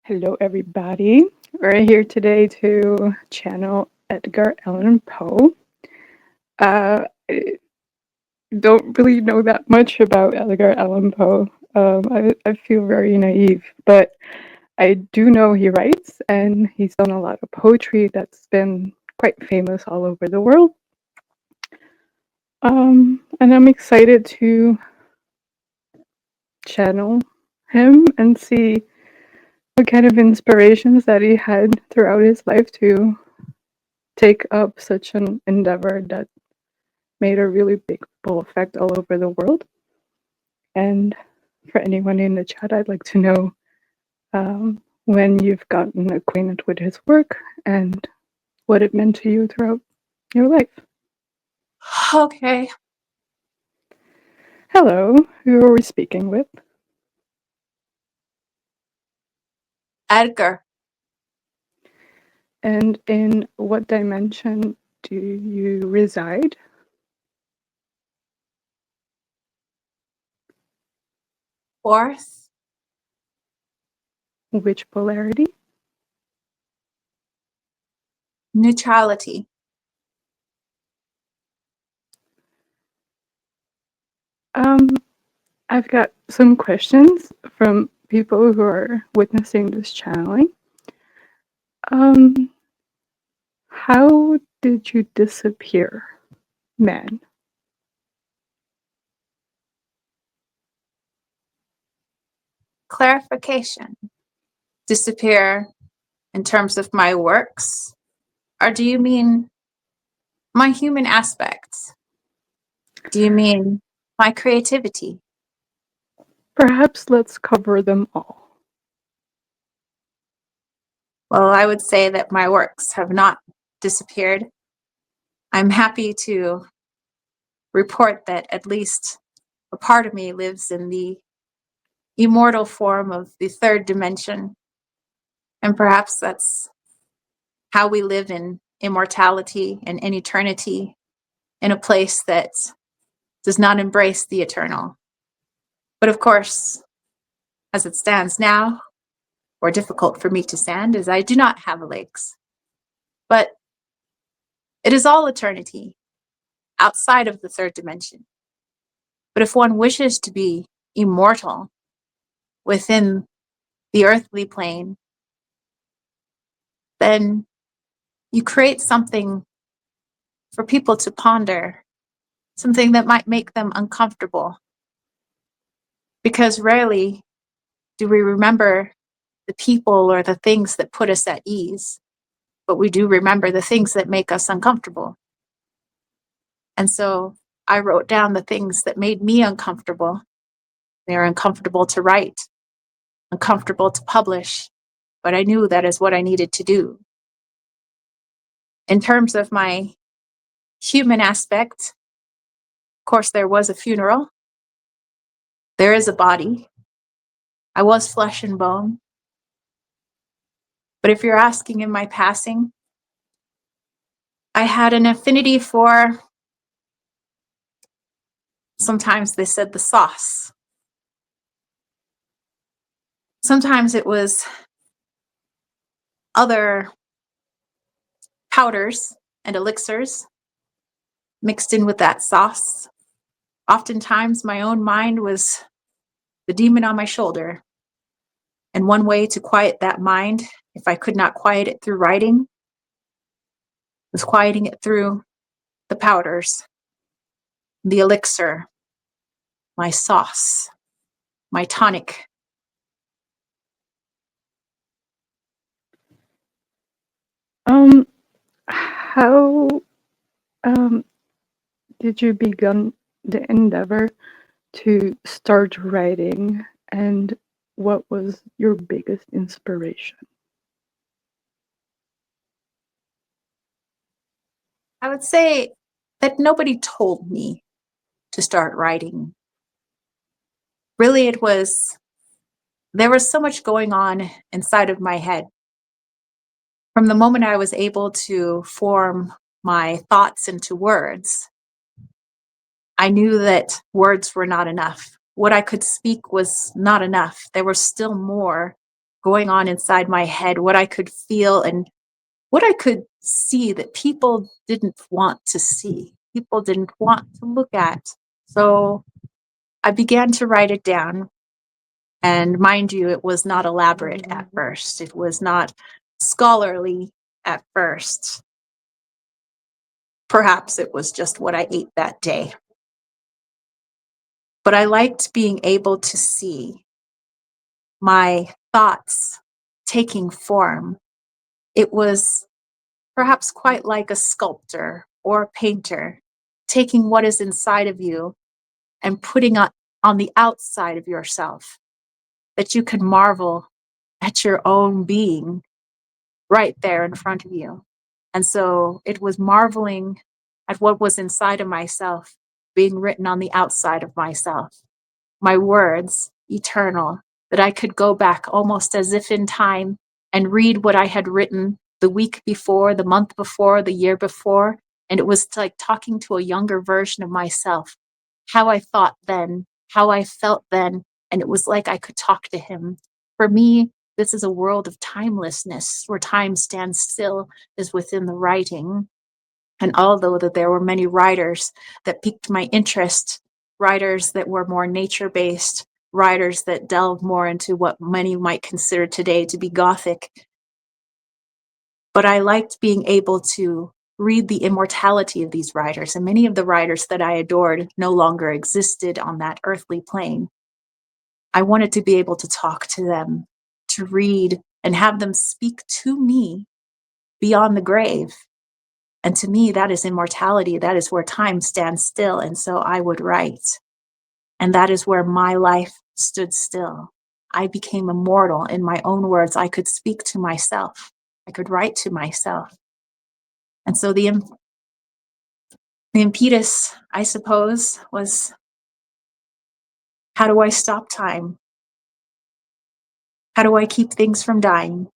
Hello, everybody. We're here today to channel Edgar Allan Poe. I don't really know that much about Edgar Allan Poe. I feel very naive, but I do know he writes and he's done a lot of poetry that's been quite famous all over the world. And I'm excited to channel him and see what kind of inspirations that he had throughout his life to take up such an endeavor that made a really big ripple effect all over the world. And for anyone in the chat, I'd like to know when you've gotten acquainted with his work and what it meant to you throughout your life. Okay. Hello, who are we speaking with? Edgar. And in what dimension do you reside? Fourth. Which polarity? Neutrality. I've got some questions from people who are witnessing this channeling. How did you disappear, man? Clarification. Disappear in terms of my works? Or do you mean my human aspects? Do you mean my creativity? Perhaps let's cover them all. Well, I would say that my works have not disappeared. I'm happy to report that at least a part of me lives in the immortal form of the third dimension. And perhaps that's how we live in immortality and in eternity, in a place that does not embrace the eternal. But of course, as it stands now, or difficult for me to stand, is I do not have legs. But it is all eternity, outside of the third dimension. But if one wishes to be immortal within the earthly plane, then you create something for people to ponder, something that might make them uncomfortable. Because rarely do we remember the people or the things that put us at ease, but we do remember the things that make us uncomfortable. And so I wrote down the things that made me uncomfortable. They're uncomfortable to write, uncomfortable to publish, but I knew that is what I needed to do. In terms of my human aspect, of course, there was a funeral. There is a body. I was flesh and bone. But if you're asking in my passing, I had an affinity for, sometimes they said the sauce. Sometimes it was other powders and elixirs mixed in with that sauce. Oftentimes my own mind was the demon on my shoulder. And one way to quiet that mind, if I could not quiet it through writing, was quieting it through the powders, the elixir, my sauce, my tonic. How did you begin the endeavor to start writing, and what was your biggest inspiration? I would say that nobody told me to start writing. Really, there was so much going on inside of my head. From the moment I was able to form my thoughts into words, I knew that words were not enough. What I could speak was not enough. There was still more going on inside my head, what I could feel and what I could see that people didn't want to see, people didn't want to look at. So I began to write it down. And mind you, it was not elaborate at first. It was not scholarly at first. Perhaps it was just what I ate that day. But I liked being able to see my thoughts taking form. It was perhaps quite like a sculptor or a painter taking what is inside of you and putting it on the outside of yourself, that you can marvel at your own being right there in front of you. And so it was marveling at what was inside of myself being written on the outside of myself. My words, eternal, that I could go back almost as if in time and read what I had written the week before, the month before, the year before. And it was like talking to a younger version of myself, how I thought then, how I felt then. And it was like I could talk to him. For me, this is a world of timelessness where time stands still is within the writing. And although that there were many writers that piqued my interest, writers that were more nature-based, writers that delved more into what many might consider today to be Gothic, but I liked being able to read the immortality of these writers. And many of the writers that I adored no longer existed on that earthly plane. I wanted to be able to talk to them, to read and have them speak to me beyond the grave. And to me, that is immortality. That is where time stands still. And so I would write. And that is where my life stood still. I became immortal in my own words. I could speak to myself. I could write to myself. And so the impetus, I suppose, was, how do I stop time? How do I keep things from dying?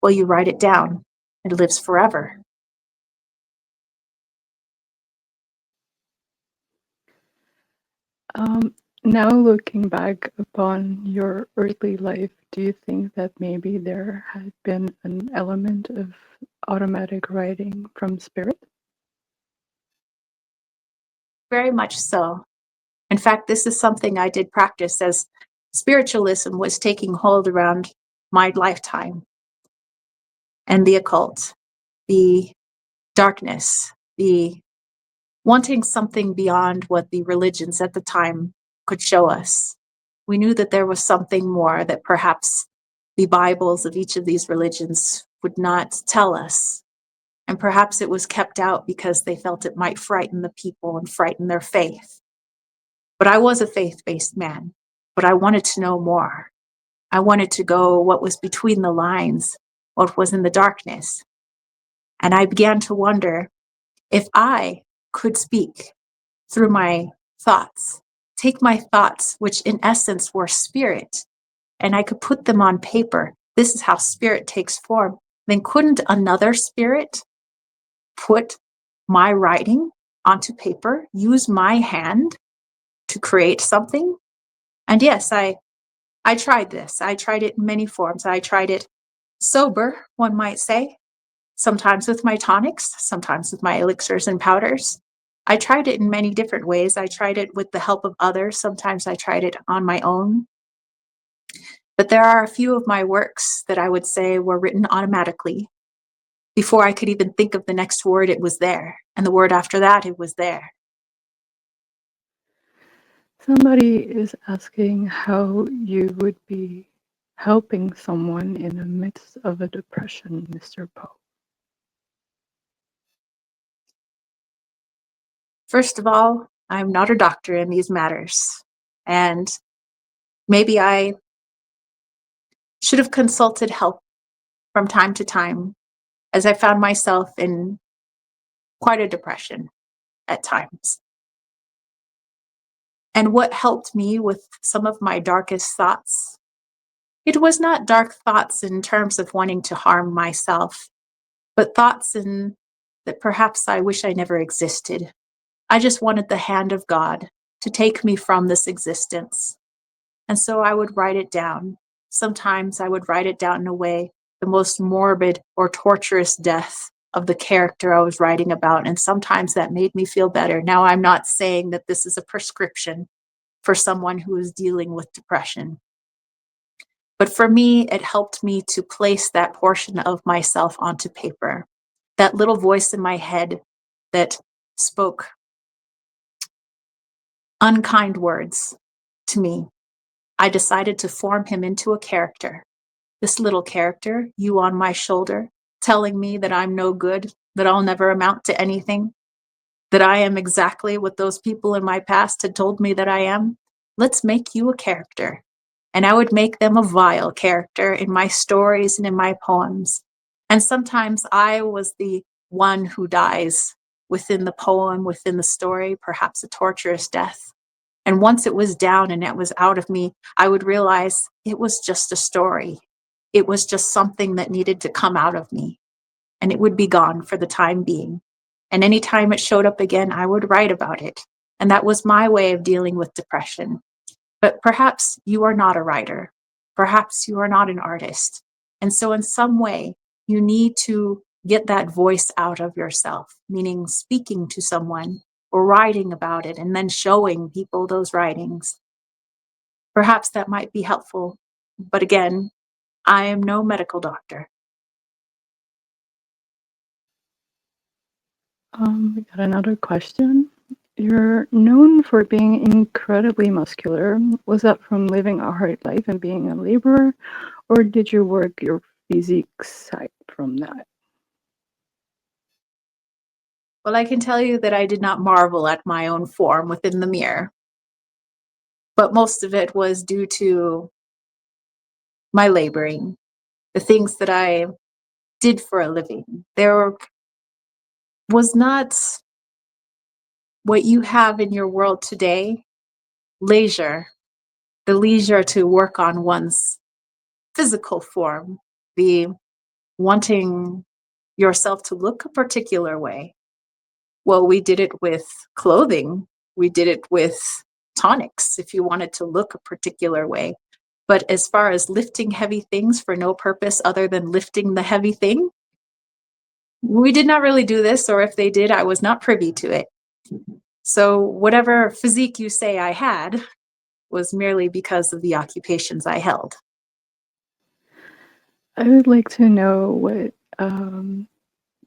Well, you write it down. It lives forever. Now looking back upon your earthly life, do you think that maybe there had been an element of automatic writing from spirit? Very much so. In fact, this is something I did practice as spiritualism was taking hold around my lifetime, and the occult, the darkness, the wanting something beyond what the religions at the time could show us. We knew that there was something more that perhaps the Bibles of each of these religions would not tell us. And perhaps it was kept out because they felt it might frighten the people and frighten their faith. But I was a faith-based man, but I wanted to know more. I wanted to go what was between the lines, what was in the darkness. And I began to wonder if I could speak through my thoughts, take my thoughts, which in essence were spirit, and I could put them on paper. This is how spirit takes form. Then couldn't another spirit put my writing onto paper, use my hand to create something? And yes, I tried this. I tried it in many forms. I tried it sober, one might say, sometimes with my tonics, sometimes with my elixirs and powders. I tried it in many different ways. I tried it with the help of others. Sometimes I tried it on my own. But there are a few of my works that I would say were written automatically. Before I could even think of the next word, it was there. And the word after that, it was there. Somebody is asking how you would be helping someone in the midst of a depression, Mr. Poe. First of all, I'm not a doctor in these matters. And maybe I should have consulted help from time to time, as I found myself in quite a depression at times. And what helped me with some of my darkest thoughts, it was not dark thoughts in terms of wanting to harm myself, but thoughts in that perhaps I wish I never existed. I just wanted the hand of God to take me from this existence. And so I would write it down. Sometimes I would write it down in a way, the most morbid or torturous death of the character I was writing about, and sometimes that made me feel better. Now, I'm not saying that this is a prescription for someone who is dealing with depression, but for me, it helped me to place that portion of myself onto paper. That little voice in my head that spoke unkind words to me, I decided to form him into a character. This little character, you on my shoulder, telling me that I'm no good, that I'll never amount to anything, that I am exactly what those people in my past had told me that I am. Let's make you a character. And I would make them a vile character in my stories and in my poems. And sometimes I was the one who dies within the poem, within the story, perhaps a torturous death. And once it was down and it was out of me, I would realize it was just a story. It was just something that needed to come out of me, and it would be gone for the time being. And anytime it showed up again, I would write about it. And that was my way of dealing with depression. But perhaps you are not a writer. Perhaps you are not an artist. And so in some way, you need to get that voice out of yourself, meaning speaking to someone or writing about it and then showing people those writings. Perhaps that might be helpful. But again, I am no medical doctor. We got another question. You're known for being incredibly muscular. Was that from living a hard life and being a laborer, or did you work your physique side from that? Well, I can tell you that I did not marvel at my own form within the mirror, but most of it was due to my laboring, the things that I did for a living. There was not what you have in your world today, leisure, the leisure to work on one's physical form, the wanting yourself to look a particular way. Well, we did it with clothing. We did it with tonics if you wanted to look a particular way. But as far as lifting heavy things for no purpose other than lifting the heavy thing, we did not really do this, or if they did, I was not privy to it. So whatever physique you say I had was merely because of the occupations I held. I would like to know what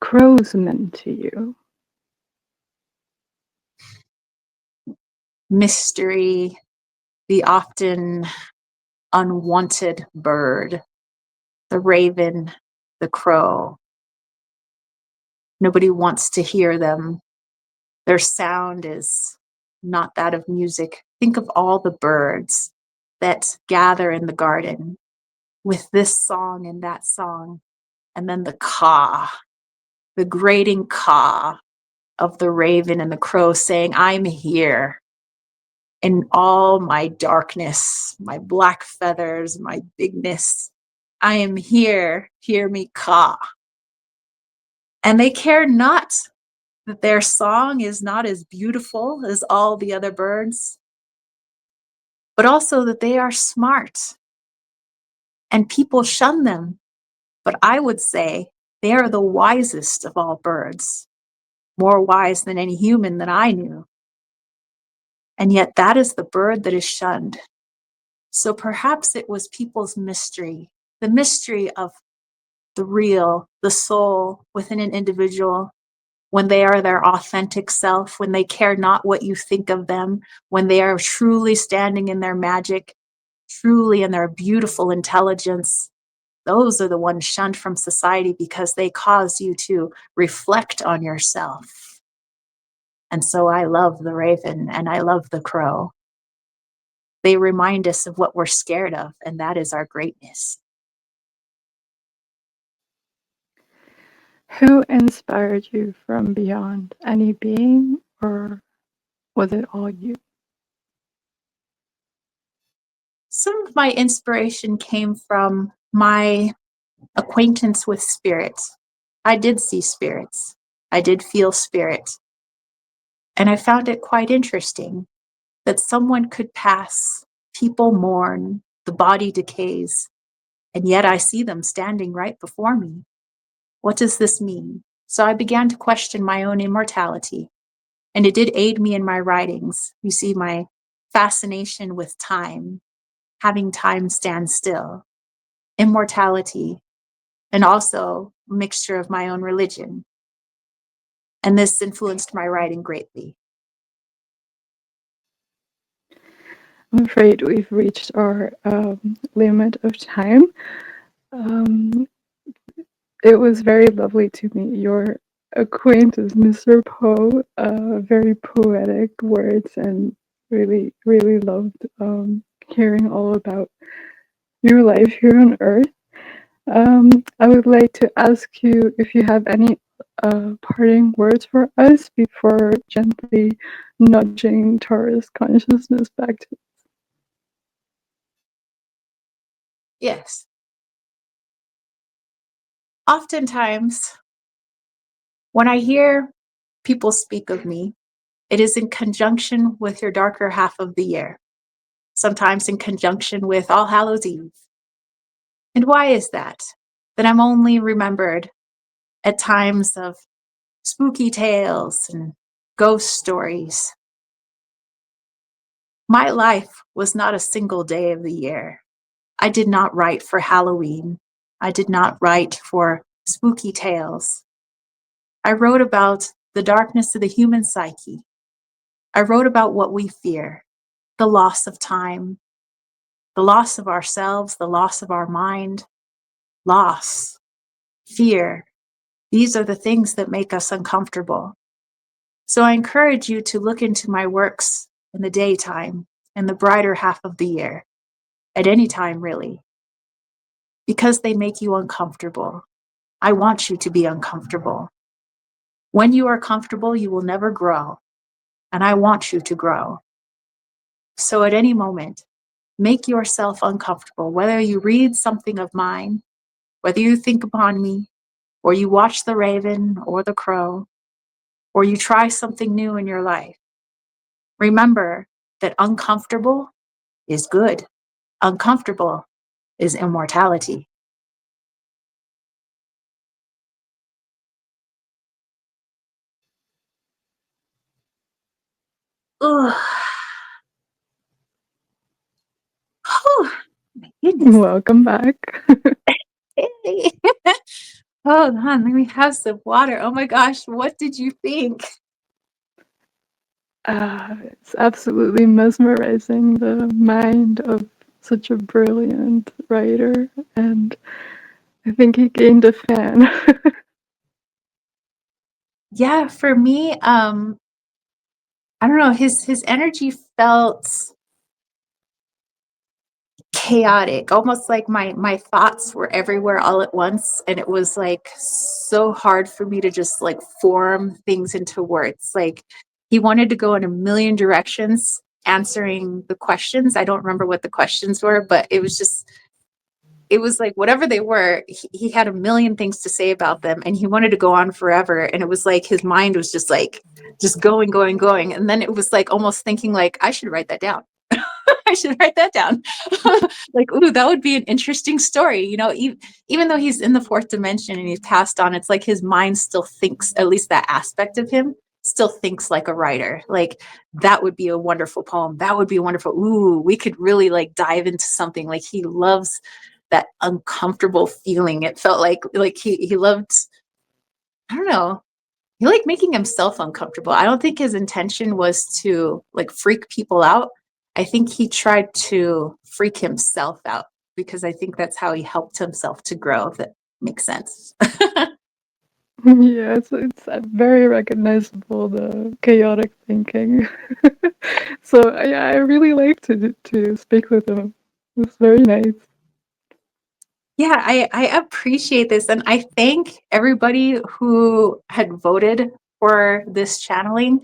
crows meant to you. Mystery, the often unwanted bird, the raven, the crow. Nobody wants to hear them. Their sound is not that of music. Think of all the birds that gather in the garden with this song and that song, and then the caw, the grating caw of the raven and the crow saying, I'm here in all my darkness, my black feathers, my bigness. I am here, hear me caw. And they care not that their song is not as beautiful as all the other birds, but also that they are smart and people shun them. But I would say they are the wisest of all birds, more wise than any human that I knew. And yet that is the bird that is shunned. So perhaps it was people's mystery, the mystery of the real, the soul within an individual, when they are their authentic self, when they care not what you think of them, when they are truly standing in their magic, truly in their beautiful intelligence. Those are the ones shunned from society because they cause you to reflect on yourself. And so I love the raven and I love the crow. They remind us of what we're scared of, and that is our greatness. Who inspired you from beyond? Any being, or was it all you? Some of my inspiration came from my acquaintance with spirits. I did see spirits. I did feel spirit. And I found it quite interesting that someone could pass, people mourn, the body decays, and yet I see them standing right before me. What does this mean? So I began to question my own immortality, and it did aid me in my writings. You see, my fascination with time, having time stand still, immortality, and also a mixture of my own religion. And this influenced my writing greatly. I'm afraid we've reached our limit of time. Um, it was very lovely to meet your acquaintance, Mr. Poe. Very poetic words, and really, really loved hearing all about your life here on Earth. I would like to ask you if you have any parting words for us before gently nudging Taurus consciousness back to. Yes. Oftentimes, when I hear people speak of me, it is in conjunction with your darker half of the year, sometimes in conjunction with All Hallows Eve. And why is that? That I'm only remembered at times of spooky tales and ghost stories. My life was not a single day of the year. I did not write for Halloween. I did not write for spooky tales. I wrote about the darkness of the human psyche. I wrote about what we fear, the loss of time, the loss of ourselves, the loss of our mind, loss, fear. These are the things that make us uncomfortable. So I encourage you to look into my works in the daytime, in the brighter half of the year, at any time really, because they make you uncomfortable. I want you to be uncomfortable. When you are comfortable, you will never grow, and I want you to grow. So at any moment, make yourself uncomfortable, whether you read something of mine, whether you think upon me, or you watch the raven or the crow, or you try something new in your life. Remember that uncomfortable is good. Uncomfortable is immortality. Ugh. Oh, my goodness. Welcome back. Hey. Hold on, let me have some water. Oh my gosh, what did you think? It's absolutely mesmerizing, the mind of such a brilliant writer, and I think he gained a fan. Yeah, for me, I don't know, his energy felt chaotic, almost like my thoughts were everywhere all at once, and it was like so hard for me to just like form things into words. Like he wanted to go in a million directions answering the questions. I don't remember what the questions were, but it was like whatever they were, he had a million things to say about them, and he wanted to go on forever, and it was like his mind was just like just going, and then it was like almost thinking like I should write that down. I should write that down. Like, ooh, that would be an interesting story. You know, even though he's in the fourth dimension and he's passed on, it's like his mind still thinks, at least that aspect of him still thinks like a writer. Like, that would be a wonderful poem. That would be wonderful. Ooh, we could really like dive into something. Like, he loves that uncomfortable feeling. It felt like he loved, I don't know, he liked making himself uncomfortable. I don't think his intention was to like freak people out. I think he tried to freak himself out because I think that's how he helped himself to grow, if that makes sense. Yeah, it's very recognizable, the chaotic thinking. So yeah, I really like to speak with him. It's very nice. Yeah, I appreciate this. And I thank everybody who had voted for this channeling.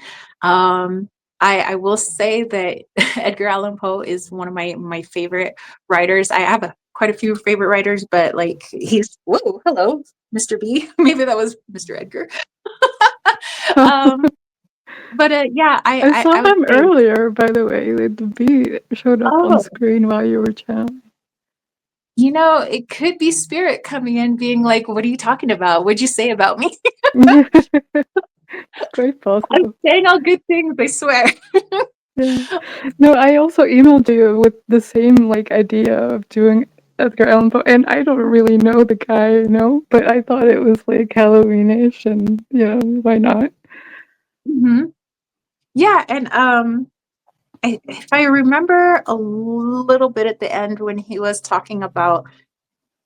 I will say that Edgar Allan Poe is one of my favorite writers. I have quite a few favorite writers, but like whoa, hello, Mr. B. Maybe that was Mr. Edgar. um, but yeah, I saw I would him say, earlier, by the way. The bee showed up on oh, screen while you were channeling. You know, it could be spirit coming in being like, what are you talking about? What'd you say about me? It's quite I'm possible. saying all good things, I swear. Yeah. No, I also emailed you with the same like idea of doing Edgar Allan Poe, and I don't really know the guy, but I thought it was like Halloweenish, and why not? Hmm. Yeah, and if I remember a little bit at the end when he was talking about,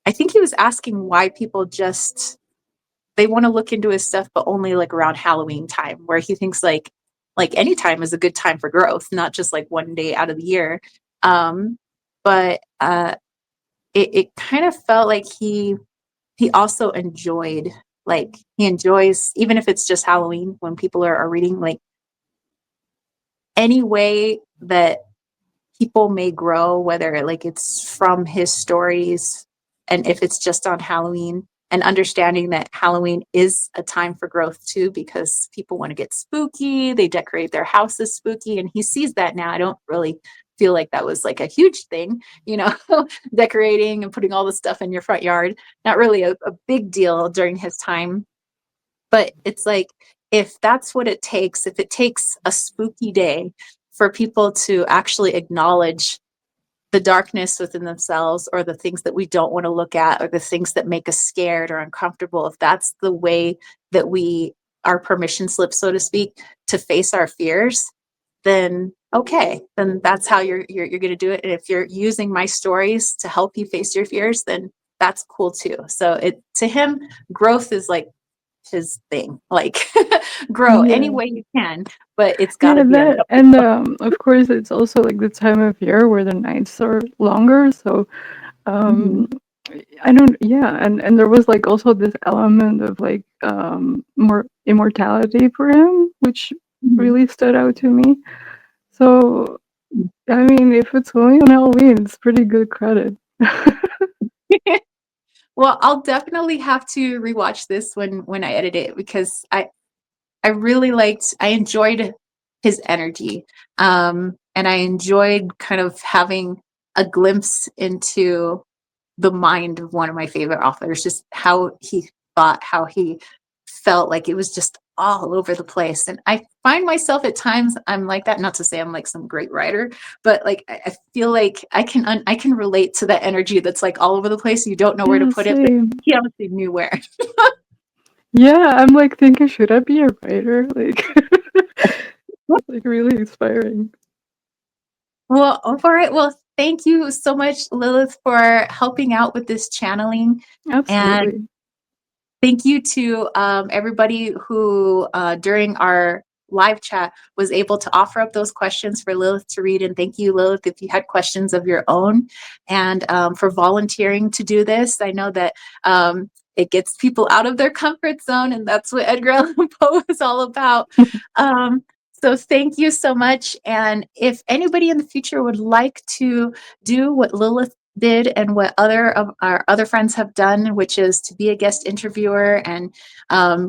I think he was asking why people just they want to look into his stuff, but only like around Halloween time, where he thinks like any time is a good time for growth, not just like one day out of the year. But it kind of felt like he also enjoyed, like he enjoys, even if it's just Halloween when people are reading, like any way that people may grow, whether like it's from his stories, and if it's just on Halloween, and understanding that Halloween is a time for growth too, because people want to get spooky, they decorate their houses spooky, and he sees that now. I don't really feel like that was like a huge thing, decorating and putting all the stuff in your front yard. Not really a big deal during his time, but it's like, if that's what it takes, if it takes a spooky day for people to actually acknowledge the darkness within themselves, or the things that we don't want to look at, or the things that make us scared or uncomfortable, if that's the way that we, our permission slip, so to speak, to face our fears, then okay, then that's how you're going to do it. And if you're using my stories to help you face your fears, then that's cool too. So it, to him, growth is like his thing, like grow any Yeah. way you can, but it's got to Yeah, be on that, the and of course it's also like the time of year where the nights are longer, so Mhm. um I don't, yeah, and there was like also this element of like more immortality for him, which Mhm. really stood out to me. So I mean, if it's only on Halloween, it's pretty good credit. Well, I'll definitely have to rewatch this when I edit it, because I really liked, I enjoyed his energy. And I enjoyed kind of having a glimpse into the mind of one of my favorite authors, just how he thought, how he felt, like it was just all over the place. And I find myself at times, I'm like that, not to say I'm like some great writer, but like I feel like I can relate to that energy that's like all over the place. You don't know where to Yeah, put it, but same. he obviously knew where. Yeah, I'm like thinking, should I be a writer? Like, it's like really inspiring. Well, all right. Well, thank you so much, Lilith, for helping out with this channeling. And Absolutely. thank you to everybody who, during our live chat, was able to offer up those questions for Lilith to read. And thank you, Lilith, if you had questions of your own, and for volunteering to do this. I know that it gets people out of their comfort zone, and that's what Edgar Allan Poe is all about. Um, so thank you so much. And if anybody in the future would like to do what Lilith did and what other of our other friends have done, which is to be a guest interviewer and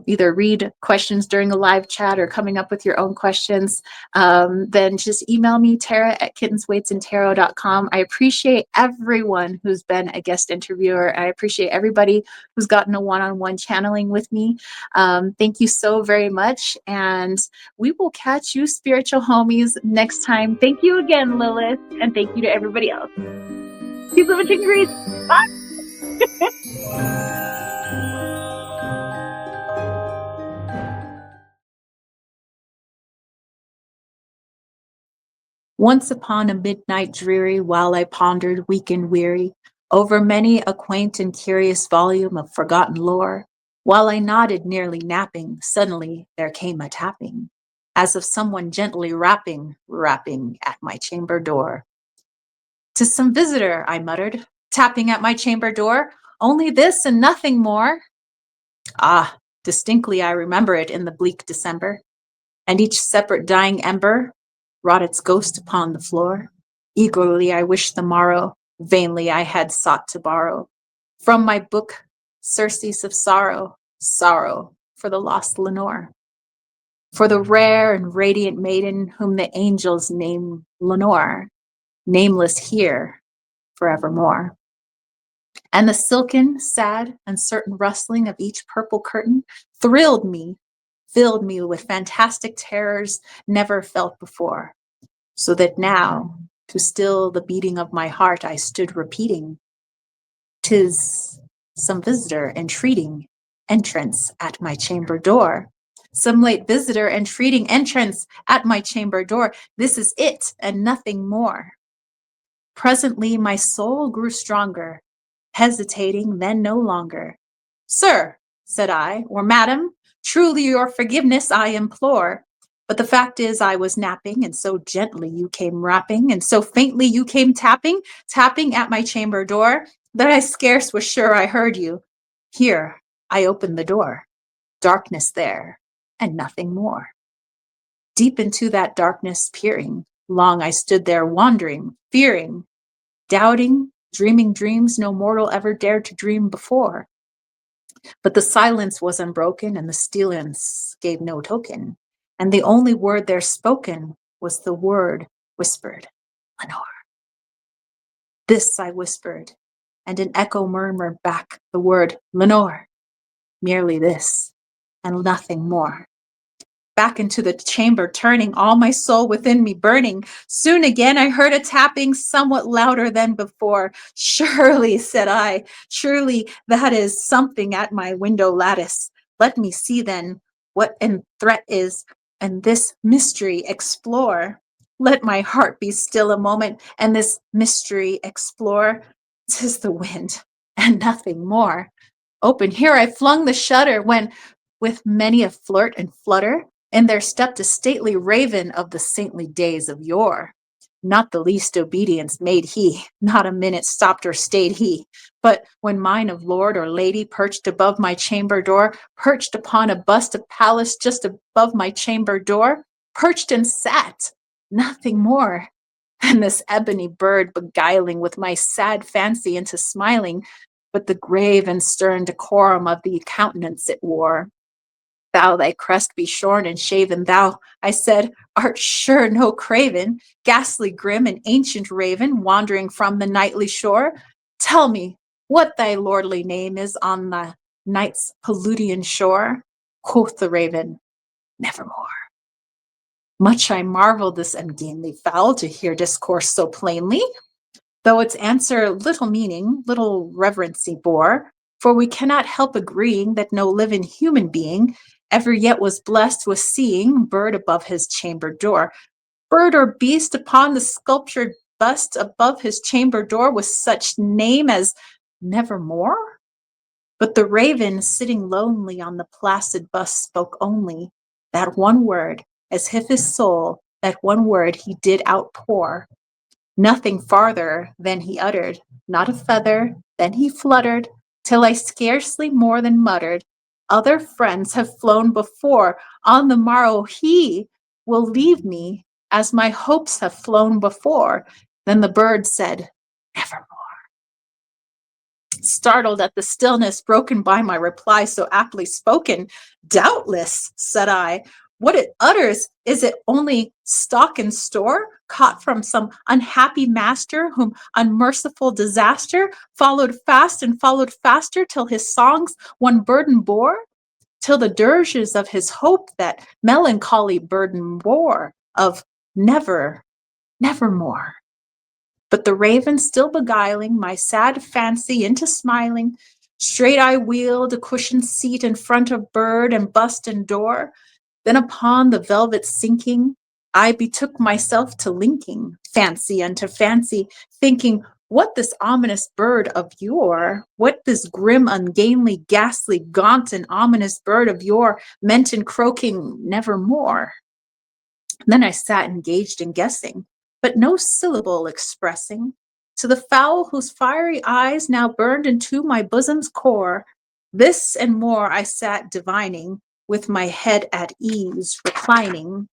either read questions during a live chat or coming up with your own questions, then just email me, Tara@kittenswaitsandtarot.com. I appreciate everyone who's been a guest interviewer. I appreciate everybody who's gotten a one-on-one channeling with me. Thank you so very much. And we will catch you, spiritual homies, next time. Thank you again, Lilith. And thank you to everybody else. Keep living chicken grease. Bye. Once upon a midnight dreary, while I pondered, weak and weary, over many a quaint and curious volume of forgotten lore, while I nodded, nearly napping, suddenly there came a tapping, as of someone gently rapping at my chamber door. "'Tis some visitor," I muttered, "tapping at my chamber door. Only this and nothing more." Ah, distinctly I remember it in the bleak December, and each separate dying ember wrought its ghost upon the floor. Eagerly I wished the morrow, vainly I had sought to borrow from my book surcease of sorrow, sorrow for the lost Lenore, for the rare and radiant maiden whom the angels name Lenore, nameless here forevermore. And the silken, sad, uncertain rustling of each purple curtain thrilled me, filled me with fantastic terrors never felt before, so that now, to still the beating of my heart, I stood repeating, "'Tis some visitor entreating entrance at my chamber door. Some late visitor entreating entrance at my chamber door. This is it and nothing more." Presently my soul grew stronger, hesitating then no longer. "Sir," said I, "or madam, truly your forgiveness I implore. But the fact is I was napping, and so gently you came rapping, and so faintly you came tapping, tapping at my chamber door, that I scarce was sure I heard you. Here I opened the door, darkness there, and nothing more. Deep into that darkness peering, long I stood there wandering, fearing, doubting, dreaming dreams no mortal ever dared to dream before. But the silence was unbroken, and the stillness gave no token, and the only word there spoken was the word whispered, Lenore. This I whispered, and an echo murmured back the word Lenore. Merely this, and nothing more. Back into the chamber turning, all my soul within me burning. Soon again I heard a tapping somewhat louder than before. "Surely," said I, "surely that is something at my window lattice. Let me see then what in threat is, and this mystery explore. Let my heart be still a moment, and this mystery explore. 'Tis the wind, and nothing more." Open here I flung the shutter, when, with many a flirt and flutter, in there stepped a stately raven of the saintly days of yore. Not the least obedience made he, not a minute stopped or stayed he, but when mine of lord or lady perched above my chamber door, perched upon a bust of Pallas just above my chamber door, perched and sat, nothing more. And this ebony bird beguiling with my sad fancy into smiling, but the grave and stern decorum of the countenance it wore. "Thou thy crest be shorn and shaven, thou," I said, "art sure no craven, ghastly grim and ancient raven, wandering from the nightly shore. Tell me what thy lordly name is on the night's Peludian shore." Quoth the raven, "Nevermore." Much I marveled this ungainly fowl to hear discourse so plainly, though its answer little meaning, little reverency bore, for we cannot help agreeing that no living human being ever yet was blessed with seeing bird above his chamber door, bird or beast upon the sculptured bust above his chamber door with such name as Nevermore. But the raven, sitting lonely on the placid bust, spoke only that one word, as if his soul that one word he did outpour. Nothing farther than he uttered, not a feather, then he fluttered, till I scarcely more than muttered, "Other friends have flown before, on the morrow he will leave me, as my hopes have flown before." Then the bird said, "Nevermore." Startled at the stillness broken by my reply so aptly spoken, "Doubtless," said I, "what it utters, is it only stock and store, caught from some unhappy master, whom unmerciful disaster followed fast and followed faster, till his songs one burden bore, till the dirges of his hope that melancholy burden bore, of never, nevermore." But the raven still beguiling my sad fancy into smiling, straight I wheeled a cushioned seat in front of bird and bust and door. Then upon the velvet sinking, I betook myself to linking fancy unto fancy, thinking what this ominous bird of yore, what this grim, ungainly, ghastly, gaunt, and ominous bird of yore meant in croaking nevermore. Then I sat engaged in guessing, but no syllable expressing, to the fowl whose fiery eyes now burned into my bosom's core. This and more I sat divining, with my head at ease, reclining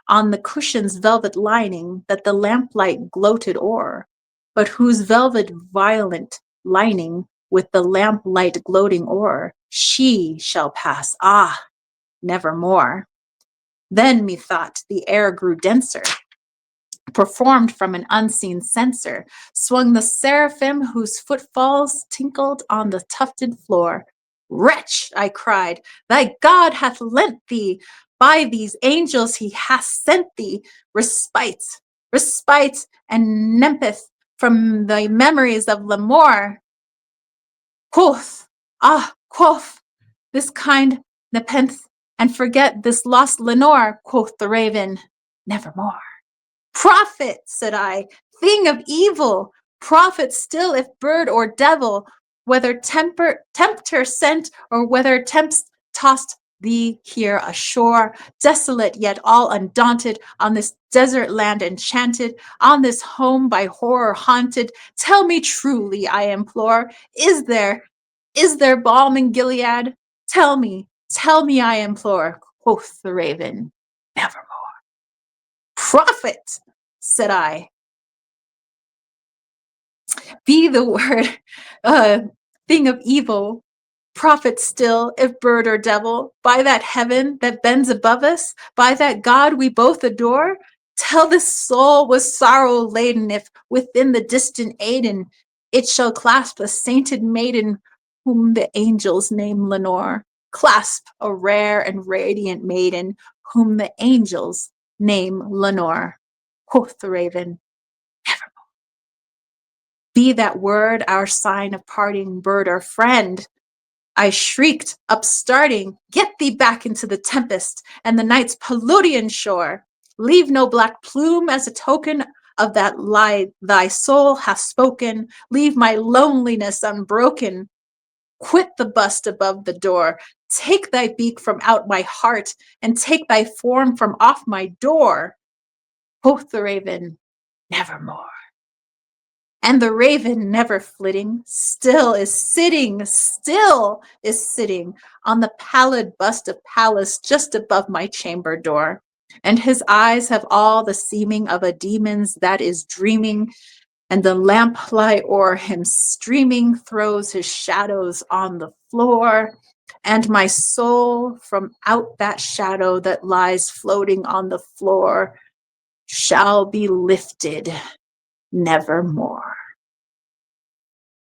on the cushion's velvet lining that the lamplight gloated o'er, but whose velvet violent lining with the lamplight gloating o'er, she shall pass, ah, nevermore. Then, methought, the air grew denser, performed from an unseen censer, swung the seraphim whose footfalls tinkled on the tufted floor. Wretch, I cried, thy God hath lent thee, by these angels he hath sent thee, respite, respite, and nempeth from the memories of Lemore. Quoth, quoth, this kind nepenthe, and forget this lost Lenore, quoth the raven, nevermore. Prophet, said I, thing of evil, prophet still if bird or devil, whether tempter sent or whether tempest tossed thee here ashore, desolate yet all undaunted, on this desert land enchanted, on this home by horror haunted, tell me truly, I implore, is there balm in Gilead? Tell me, I implore, quoth the raven, nevermore. Prophet, said I, be the word thing of evil, prophet still, if bird or devil, by that heaven that bends above us, by that God we both adore, tell this soul was sorrow laden if within the distant Aidenn it shall clasp a sainted maiden whom the angels name Lenore, clasp a rare and radiant maiden whom the angels name Lenore. Quoth the raven, nevermore. Be that word our sign of parting, bird or friend. I shrieked, upstarting, get thee back into the tempest and the night's Peludian shore. Leave no black plume as a token of that lie thy soul hath spoken. Leave my loneliness unbroken. Quit the bust above the door. Take thy beak from out my heart and take thy form from off my door. Quoth the raven, nevermore. And the raven, never flitting, still is sitting on the pallid bust of Pallas just above my chamber door. And his eyes have all the seeming of a demon's that is dreaming, and the lamplight o'er him streaming throws his shadows on the floor. And my soul from out that shadow that lies floating on the floor shall be lifted nevermore.